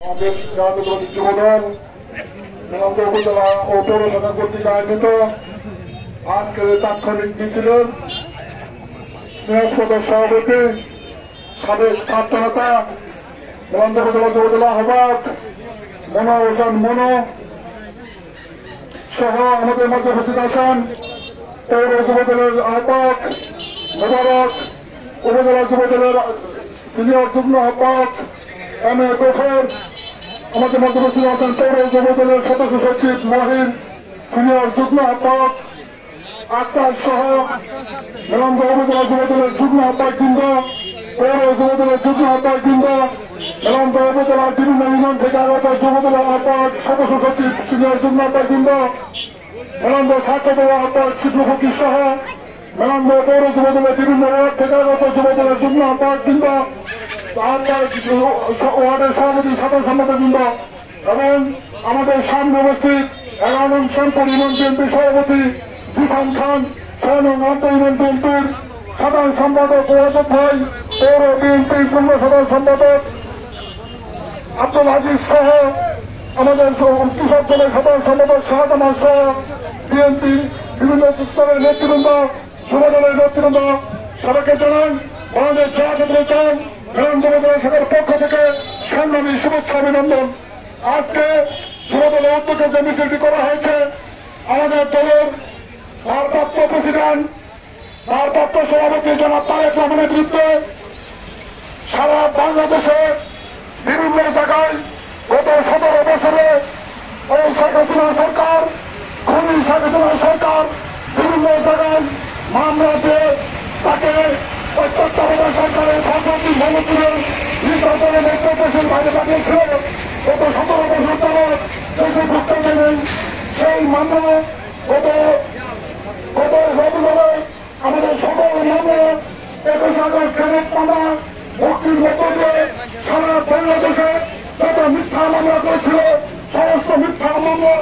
আমাদের জাতীয়তাবাদী যুবদল মেলান্দ উপজেলা ও পৌরসভা কর্তৃক আয়োজিত আজকের তাৎক্ষণিক মিছিলের স্নেহাস্পদ সভাপতি সাবেক ছাত্র নেতা মেলান্দ উপজেলা যুবদল আহ্বায়ক মনো হোসেন মনো সহ আমাদের মাঝে উপস্থিত আছেন পৌর যুবদলের আহ্বায়ক মোবারক, উপজেলা যুবদলের সিনিয়র যুগ্ম আহ্বায়ক এম এ গফর, আমাদের মধ্যে উপস্থিত আছেন পৌর যুবদলের সদস্য সচিব মহিন, সিনিয়র যুগ্ম আহ্বায়ক আক্তার সহ মেলান্দ উপজেলা যুবদলের যুগ্ম আহ্বায়ক বৃন্দ, পৌর যুবদলের যুগ্ম আহ্বায়ক বৃন্দ, মেলান্দ উপজেলার বিভিন্ন ইউনিয়ন থেকে আগত যুবদলের আহ্বায়ক সদস্য সচিব সিনিয়র যুগ্ম আহ্বায়ক বৃন্দ, মেলান্দ ছাত্রদল আহ্বায়ক শিবলু ফকির সহ মেলান্দ পৌর যুবদলের বিভিন্ন ওয়ার্ড থেকে আগত যুবদলের যুগ্ম আহ্বায়ক বৃন্দ, ওয়ার্ডের সভাপতি সাধারণ সম্পাদক বৃন্দ এবং আমাদের সামনে উপস্থিত 11 নং শ্যামপুর ইউনিয়ন বিএনপির সভাপতি জিসান খান, 6 নং আন্তঃ ইউনিয়ন বিএনপির সাধারণ সম্পাদক ওয়াজুদ ভাই, পৌর বিএনপির পূর্ণ সাধারণ সম্পাদক আব্দুল আজিজ সহ আমাদের কৃষক দলের সাধারণ সম্পাদক শাহজামান সহ বিএনপি বিভিন্ন স্তরের নেতৃবৃন্দ, যুবদলের নেতৃবৃন্দ সবাইকে জানান আমাদের জাতীয় দল মেলান্দ উপজেলা শাখার পক্ষ থেকে সংগ্রামী শুভেচ্ছা অভিনন্দন। আজকে যুবদলের উদ্যোগে যে মিছিলটি করা হয়েছে আমাদের দলের ভারপ্রাপ্ত প্রেসিডেন্ট, ভারপ্রাপ্ত সভাপতি জনাব তারেক রহমানের বিরুদ্ধে সারা বাংলাদেশে বিভিন্ন জায়গায় গত 17 বছরে ওই শেখ হাসিনা সরকার, খুনি শেখ হাসিনা সরকার বিভিন্ন জায়গায় মামলা দিয়ে তাকে ওই তত্ত্বাবধায়ক সরকারের সরকারি মন্ত্রীর নির্বাচনের দেশের বাইরে পাঠিয়েছিল। গত 17 বছর ধরে দেশে ঢুকতে দেয়নি। সেই মামলা গত রবিবারে আমাদের সকল মামলা 21 আগস্ট গ্রেনেড মামলা মুক্তির মধ্য দিয়ে সারা বাংলাদেশে যত মিথ্যা মামলা করেছিল সমস্ত মিথ্যা মামলা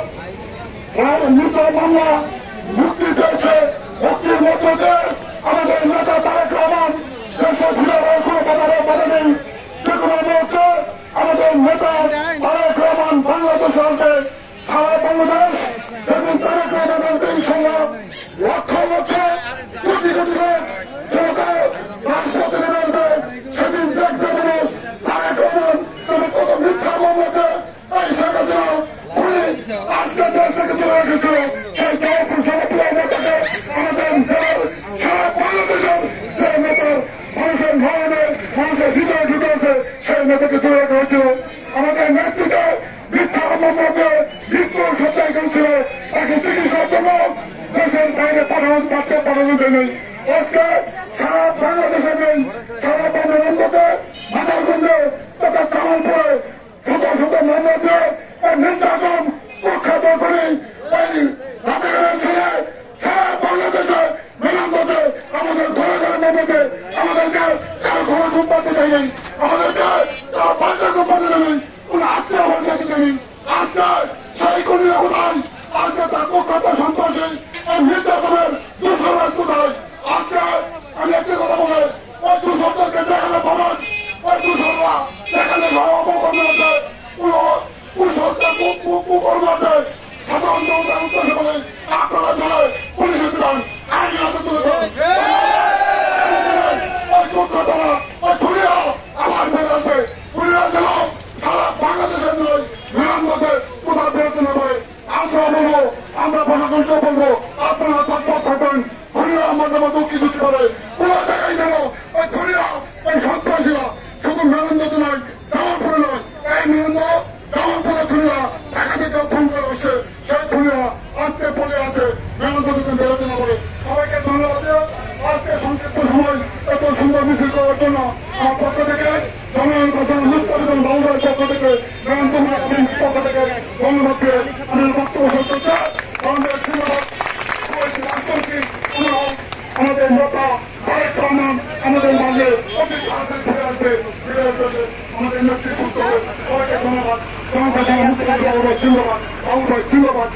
মুক্তি পেয়েছে। মুক্তির মধ্য দিয়ে আমাদের নেতা তারেক রহমান দেশে ফিরে কোনো বাধা নেই। যে কোনো মুহূর্তে আমাদের নেতা তারেক রহমান বাংলাদেশে আসবে। সারা বাংলাদেশ যেদিন তারেক রহমানের সঙ্গে লক্ষ লক্ষ কোটি কোটি লোক জনতা রাজপথে নেমে আসবে, সেদিন দেখবে মানুষ তারেক রহমান তুমি কত মিথ্যা মামলাতে এই শেখ হাসিনা খুনি আজকে দেশ থেকে তুলে রেখেছিল। সেই জনপ্রিয় নেতাকে আমাদের দেশের সারা বাংলাদেশের যে নেতার মানুষের হৃদয়ে ঢুকে আছে সেই নেতাকে তুলে রাখা হয়েছিল। আমাদের নেতৃত্বে মিথ্যা মামলাতে মৃত্যুর সত্যায় করেছিল, তাকে চিকিৎসার জন্য দেশের বাইরে পাঠানো যায়নি। আজকে সারা বাংলাদেশে নেই, সারা বাংলাদেশে মাথারগঞ্জে তথা কামালপুরে শত শত মামলা দিয়ে নির্যাতন প্রখ্যাত করে এই রাজাকারের ছেলে সারা বাংলাদেশে মেলান্দতে আমাদের ঘরে ঘরে মামলাতে আমাদেরকে কারো ঘরে ঘুম পাতে দেয়নি, আমাদেরকে কারো বাড়িতে ঘুম পাতে দেয়নি, কোনো আত্মীয় বাড়িতে দেয়নি। আজকে সেই কর্মীরা কোথায়? আজকে তার প্রখ্যাত সন্ত্রাসী এই নির্যাতনের দুঃসরাজ কোথায়? আজকে আমি একটি কথা বলে ওই দুঃসরদেরকে যেখানে পাবেন ওই দুঃসররা যেখানে অপকর্ম আছে কুকর্ম আছে সাধারণ জনতার উদ্দেশ্যে বলে আপনারা ধরে পুলিশে দিবেন, আইন হাতে তুলে দেবেন। ওই কুখ্যাতরা ওই খুনিরা আবার ফেরে আসবে। খুনিরা যেন সারা বাংলাদেশের নয় মেলান্দতে কোথাও বেরোতে না পারে। আমরা বলবো, আমরা প্রশাসনকে বলবো আপনারা তৎপর থাকবেন। খুনিরা মাঝে মাঝে উকি ঝুঁকি করে পুরো জায়গায় যেন ওই খুনিরা ওই সন্ত্রাসীরা শুধু মেলান্দতে নয় জামালপুরে নয় এই মেলান্দ জামালপুরে খুনিরা ঢাকা থেকে ফোন করে আসছে, সেই খুনিরা আজকে পড়ে আছে মেলান্দ থেকে বেরোতে না পারে। সবাইকে ধন্যবাদ দিয়ে আজকে সংক্ষিপ্ত সময় এত সুন্দর মিছিল করার জন্য আমার পক্ষ থেকে মুস্তাফিজুল বাবুর পক্ষ থেকে মেলান্দ পক্ষ থেকে ধন্যবাদ দিয়ে আমি বক্তব্য শেষ করতে আমাদের ধন্যবাদ। আমাদের নেতা তারেক রহমান আমাদের মাঝে অতি তাড়াতাড়ি ফিরে আসবে, আমাদের নেত্রী সুস্থ হবে। সবাইকে ধন্যবাদ। ধন্যবাদ। বাবু ভাই ধন্যবাদ।